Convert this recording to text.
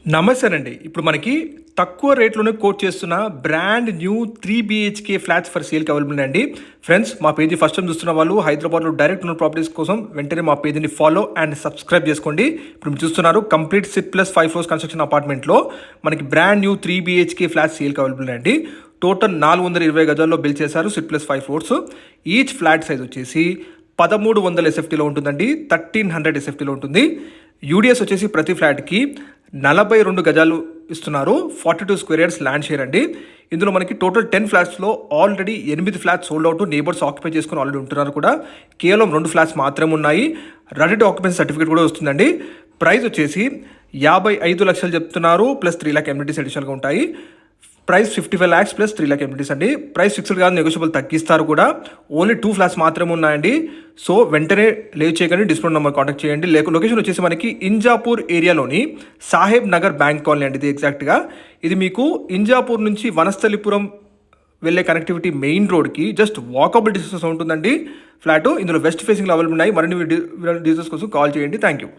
నమస్తేనండి. ఇప్పుడు మనకి తక్కువ రేట్‌లోనే కోట్ చేస్తున్న brand new 3 BHK flats for సేల్‌కి అవైలబుల్ అండి. ఫ్రెండ్స్, మా పేజ్‌ని ఫస్ట్ టైమ్ చూస్తున్న వాళ్ళు హైదరాబాద్‌లో డైరెక్ట్ ఓనర్ ప్రాపర్టీస్ కోసం వెంటనే మా పేజ్‌ని ఫాలో అండ్ సబ్స్క్రైబ్ చేసుకోండి. ఇప్పుడు మీరు చూస్తున్నారు complete SIT plus 5 floors construction అపార్ట్మెంట్‌లో మనకి బ్రాండ్ న్యూ 3 బీహెచ్‌కే ఫ్లాట్స్ సేల్‌కి అవైలబుల్ అండి. టోటల్ 420 గజాల్లో బిల్డ్ చేశారు. SIT plus 5 floors. Each flat size వచ్చేసి 1300 ఎస్ఎఫ్టీలో ఉంటుందండి. 1300 ఎస్ఎఫ్టీలో ఉంటుంది. యూడిఎస్ వచ్చేసి ప్రతి ఫ్లాట్కి 42 గజాలు ఇస్తున్నారు. 42 స్క్వేర్ యార్డ్స్ ల్యాండ్ షేర్ అండి. ఇందులో మనకి టోటల్ 10 ఫ్లాట్స్లో already 8 flats sold out, neighbours occupy చేసుకుని ఆల్రెడీ ఉంటున్నారు కూడా. కేవలం 2 ఫ్లాట్స్ మాత్రమే ఉన్నాయి. రెడీ టు ఆక్యుపెన్సీ సర్టిఫికేట్ కూడా వస్తుందండి. ప్రైస్ వచ్చేసి 55 లక్షలు చెప్తున్నారు, ప్లస్ 3 లాక్ ఎమ్యూనిటీస్ అడిషనల్గా ఉంటాయి. Price 55 lakhs plus 3 lakh amenities అండి. ప్రైస్ ఫిక్స్డ్ కాదు, నెగోషియబుల్ తగ్గిస్తారు కూడా. ఓన్లీ 2 ఫ్లాట్స్ మాత్రమే ఉన్నాయండి. సో వెంటనే లేట్ చేయకండి, డిస్ప్లే నెంబర్ కాంటాక్ట్ చేయండి. లొకేషన్ వచ్చేసి మనకి ఇంజాపూర్ ఏరియాలోని సాహెబ్ నగర్ బ్యాంక్ కాలనీ అండి. ఇది ఎగ్జాక్ట్గా ఇది మీకు ఇంజాపూర్ నుంచి వనస్థలిపురం వెళ్ళే కనెక్టివిటీ మెయిన్ రోడ్కి జస్ట్ వాకబుల్ డిస్టెన్స్ ఉంటుందండి. ఫ్లాట్ ఇందులో వెస్ట్ ఫేసింగ్లో అవైలబుల్ ఉన్నాయి. మరిన్ని డీటెయిల్స్ కోసం కాల్ చేయండి. Thank you.